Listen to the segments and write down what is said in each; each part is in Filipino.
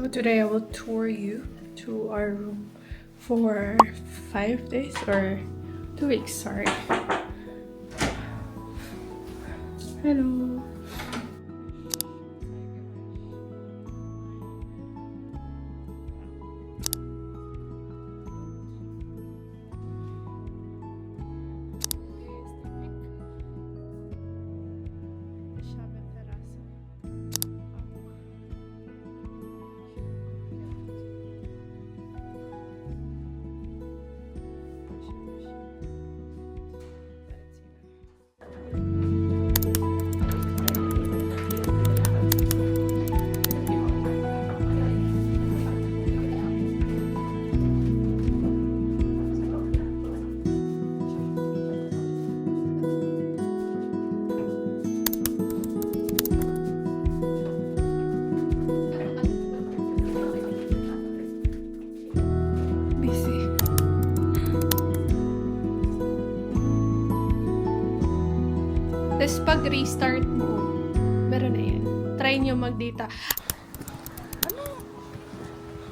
Today I will tour you to our room for 5 days or 2 weeks, sorry. Hello. Tapos pag restart mo, meron na yan. Try nyo mag-data. Ano?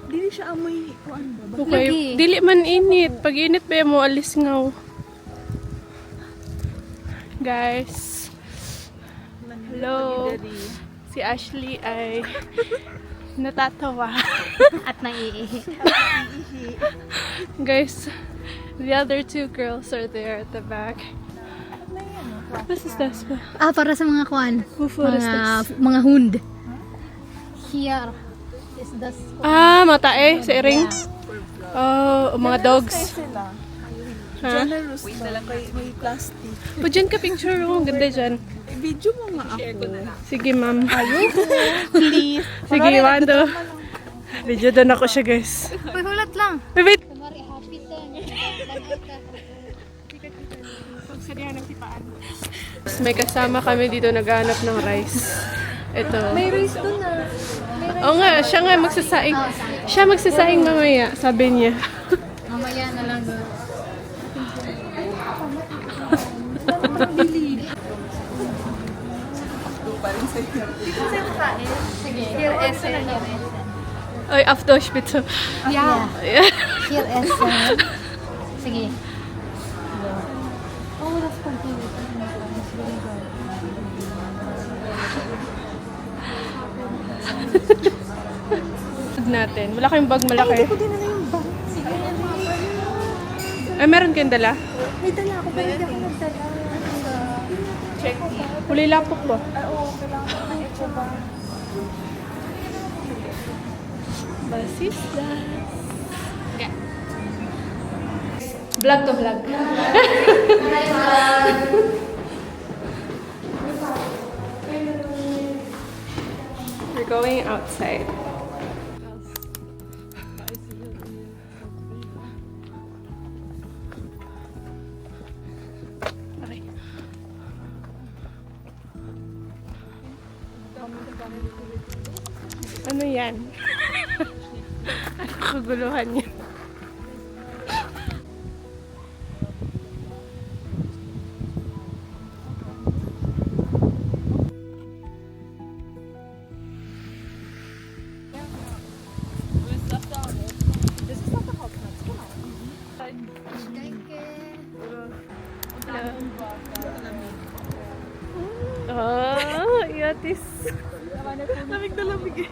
Dili siya amoy kuan ba? Okay. Dili man init. Pag init ba mo, alis ngaw. Guys. Hello. Si Ashley ay natatawa. At naiihi. Guys, the other two girls are there at the back. What is this? Para sa mga kuan. What is this? Mga hund. Here is the Matae sa iring. Oh, mga dogs. Ha? Generous ba? May plastic. O, dyan ka picture mo. Ang ganda dyan. Video mo nga ako. Sige, ma'am. Please. Sige, Wando. Video doon ako siya, guys. Hulat lang. Wait! Kumari happy to. Pagsalihan ng tipaan. May kasama kami dito naghahanap ng rice. Ito. May rice doon na. Oo nga, siya nga magsasaing. Siya magsasaing mamaya, sabi niya. Mamaya na lang doon. Sige. Here is Ay, after bitte. Yeah. Yeah. Here is sige. Oh, that's complete. Bag natin. Wala kayong bag malaki. Hindi ko din na yung bag. Sige. Ay, meron kayong dala? May dala ako. Pero hindi ako nagdala. Check. Kulay lapok ba? Oo, kailangan ko ng echo bag. Basistas. Okay. Vlog to vlog. We're going outside. Okay. Ano yan? Ano kaguluhan niya? Yatis. Lamig na lamig eh.